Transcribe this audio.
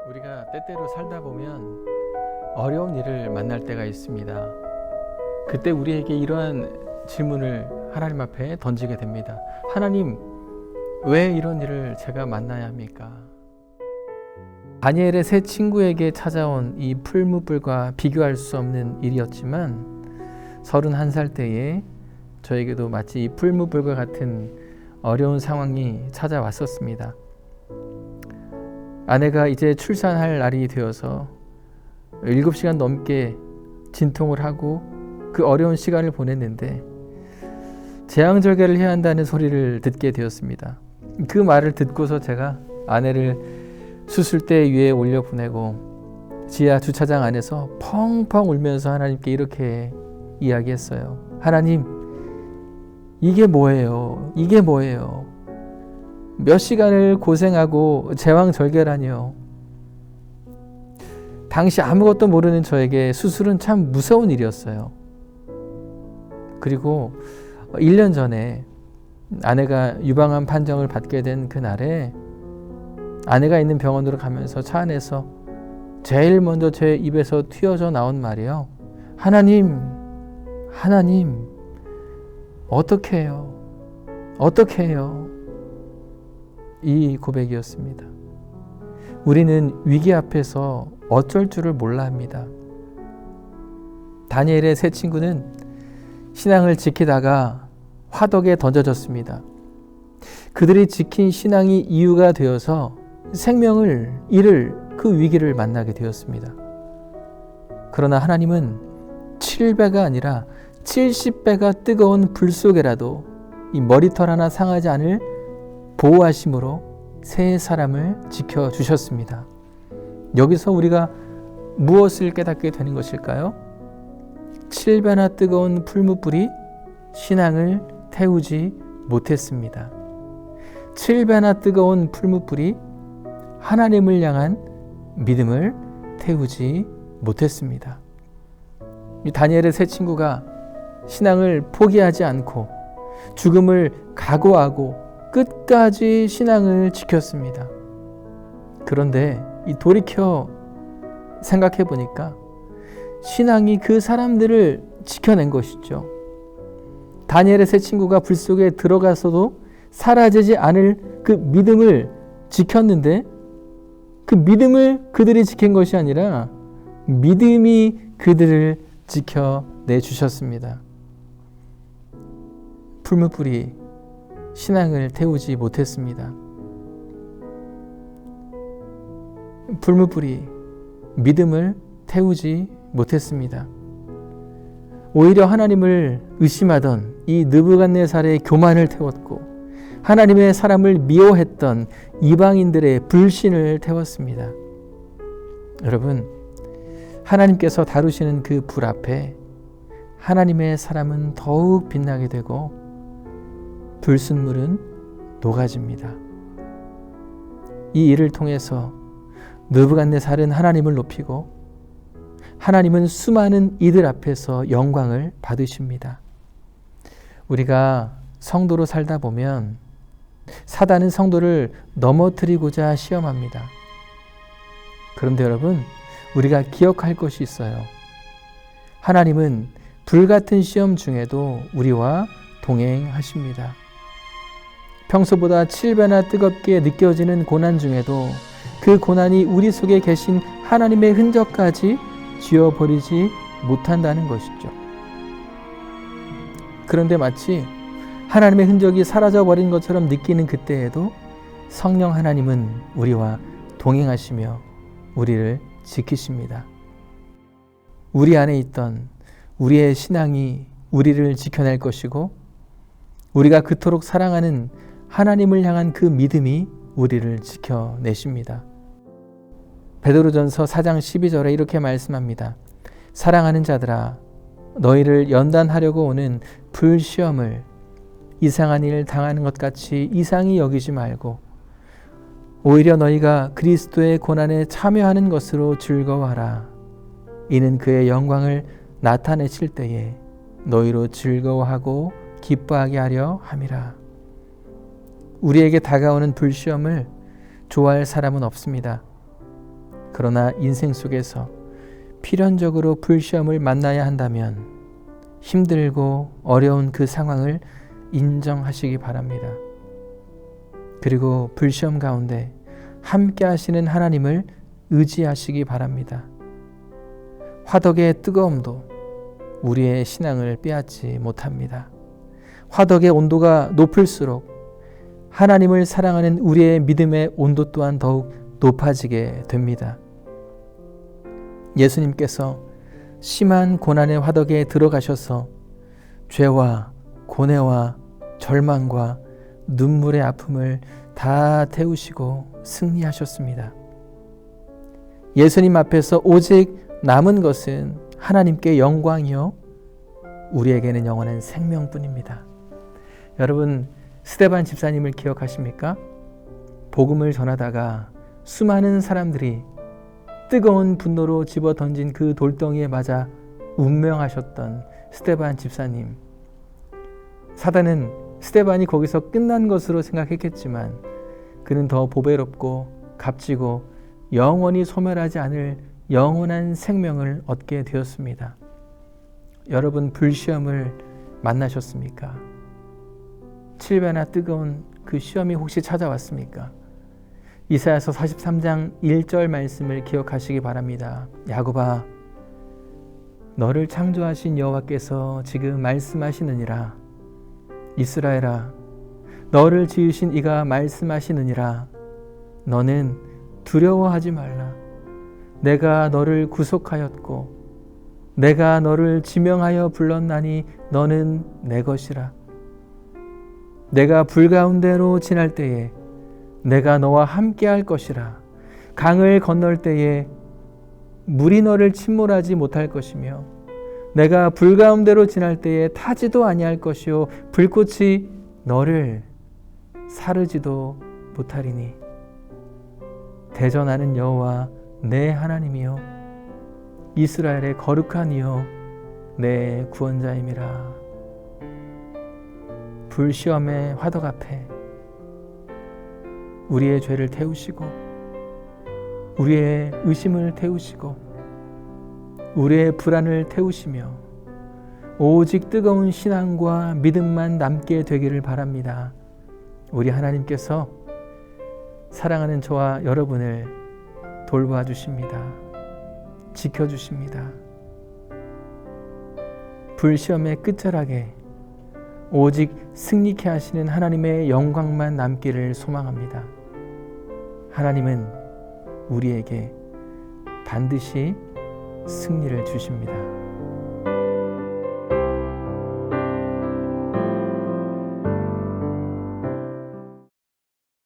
우리가 때때로 살다 보면 어려운 일을 만날 때가 있습니다. 그때 우리에게 이러한 질문을 하나님 앞에 던지게 됩니다. 하나님, 왜 이런 일을 제가 만나야 합니까? 다니엘의 세 친구에게 찾아온 이 풀무불과 비교할 수 없는 일이었지만 31살 때에 저에게도 마치 이 풀무불과 같은 어려운 상황이 찾아왔었습니다. 아내가 이제 출산할 날이 되어서 7시간 넘게 진통을 하고 그 어려운 시간을 보냈는데 재앙절개를 해야 한다는 소리를 듣게 되었습니다. 그 말을 듣고서 제가 아내를 수술대 위에 올려보내고 지하 주차장 안에서 펑펑 울면서 하나님께 이렇게 이야기했어요. 하나님, 이게 뭐예요? 이게 뭐예요? 몇 시간을 고생하고 제왕절개라니요. 당시 아무것도 모르는 저에게 수술은 참 무서운 일이었어요. 그리고 1년 전에 아내가 유방암 판정을 받게 된 그날에 아내가 있는 병원으로 가면서 차 안에서 제일 먼저 제 입에서 튀어져 나온 말이요. 하나님, 어떻게 해요? 어떻게 해요? 이 고백이었습니다. 우리는 위기 앞에서 어쩔 줄을 몰라 합니다. 다니엘의 세 친구는 신앙을 지키다가 화덕에 던져졌습니다. 그들이 지킨 신앙이 이유가 되어서 생명을 잃을 그 위기를 만나게 되었습니다. 그러나 하나님은 7배가 아니라 70배가 뜨거운 불 속에라도 이 머리털 하나 상하지 않을 보호하심으로 세 사람을 지켜주셨습니다. 여기서 우리가 무엇을 깨닫게 되는 것일까요? 7배나 뜨거운 풀무불이 신앙을 태우지 못했습니다. 7배나 뜨거운 풀무불이 하나님을 향한 믿음을 태우지 못했습니다. 이 다니엘의 세 친구가 신앙을 포기하지 않고 죽음을 각오하고 끝까지 신앙을 지켰습니다. 그런데 이 돌이켜 생각해 보니까 신앙이 그 사람들을 지켜낸 것이죠. 다니엘의 세 친구가 불 속에 들어가서도 사라지지 않을 그 믿음을 지켰는데 그 믿음을 그들이 지킨 것이 아니라 믿음이 그들을 지켜내 주셨습니다. 풀무불이 신앙을 태우지 못했습니다. 풀무불이 믿음을 태우지 못했습니다. 오히려 하나님을 의심하던 이 느부갓네살의 교만을 태웠고 하나님의 사람을 미워했던 이방인들의 불신을 태웠습니다. 여러분, 하나님께서 다루시는 그 불 앞에 하나님의 사람은 더욱 빛나게 되고 불순물은 녹아집니다. 이 일을 통해서 느부갓네살은 하나님을 높이고 하나님은 수많은 이들 앞에서 영광을 받으십니다. 우리가 성도로 살다 보면 사단은 성도를 넘어뜨리고자 시험합니다. 그런데 여러분, 우리가 기억할 것이 있어요. 하나님은 불같은 시험 중에도 우리와 동행하십니다. 평소보다 7배나 뜨겁게 느껴지는 고난 중에도 그 고난이 우리 속에 계신 하나님의 흔적까지 지워버리지 못한다는 것이죠. 그런데 마치 하나님의 흔적이 사라져버린 것처럼 느끼는 그때에도 성령 하나님은 우리와 동행하시며 우리를 지키십니다. 우리 안에 있던 우리의 신앙이 우리를 지켜낼 것이고 우리가 그토록 사랑하는 하나님을 향한 그 믿음이 우리를 지켜내십니다. 베드로전서 4장 12절에 이렇게 말씀합니다. 사랑하는 자들아, 너희를 연단하려고 오는 불시험을 이상한 일 당하는 것 같이 이상히 여기지 말고 오히려 너희가 그리스도의 고난에 참여하는 것으로 즐거워하라. 이는 그의 영광을 나타내실 때에 너희로 즐거워하고 기뻐하게 하려 함이라. 우리에게 다가오는 불시험을 좋아할 사람은 없습니다. 그러나 인생 속에서 필연적으로 불시험을 만나야 한다면 힘들고 어려운 그 상황을 인정하시기 바랍니다. 그리고 불시험 가운데 함께 하시는 하나님을 의지하시기 바랍니다. 화덕의 뜨거움도 우리의 신앙을 빼앗지 못합니다. 화덕의 온도가 높을수록 하나님을 사랑하는 우리의 믿음의 온도 또한 더욱 높아지게 됩니다. 예수님께서 심한 고난의 화덕에 들어가셔서 죄와 고뇌와 절망과 눈물의 아픔을 다 태우시고 승리하셨습니다. 예수님 앞에서 오직 남은 것은 하나님께 영광이요 우리에게는 영원한 생명뿐입니다. 여러분, 스데반 집사님을 기억하십니까? 복음을 전하다가 수많은 사람들이 뜨거운 분노로 집어던진 그 돌덩이에 맞아 운명하셨던 스데반 집사님. 사단은 스데반이 거기서 끝난 것으로 생각했겠지만 그는 더 보배롭고 값지고 영원히 소멸하지 않을 영원한 생명을 얻게 되었습니다. 여러분, 불시험을 만나셨습니까? 7배나 뜨거운 그 시험이 혹시 찾아왔습니까? 이사야서 43장 1절 말씀을 기억하시기 바랍니다. 야곱아, 너를 창조하신 여호와께서 지금 말씀하시느니라. 이스라엘아, 너를 지으신 이가 말씀하시느니라. 너는 두려워하지 말라. 내가 너를 구속하였고 내가 너를 지명하여 불렀나니 너는 내 것이라. 내가 불 가운데로 지날 때에 내가 너와 함께 할 것이라. 강을 건널 때에 물이 너를 침몰하지 못할 것이며 내가 불 가운데로 지날 때에 타지도 아니할 것이요 불꽃이 너를 사르지도 못하리니 대전하는 여호와 내 하나님이요 이스라엘의 거룩한 이요 내 구원자임이라. 불시험의 화덕 앞에 우리의 죄를 태우시고 우리의 의심을 태우시고 우리의 불안을 태우시며 오직 뜨거운 신앙과 믿음만 남게 되기를 바랍니다. 우리 하나님께서 사랑하는 저와 여러분을 돌봐 주십니다. 지켜주십니다. 불시험의 끝자락에 오직 승리케 하시는 하나님의 영광만 남기를 소망합니다. 하나님은 우리에게 반드시 승리를 주십니다.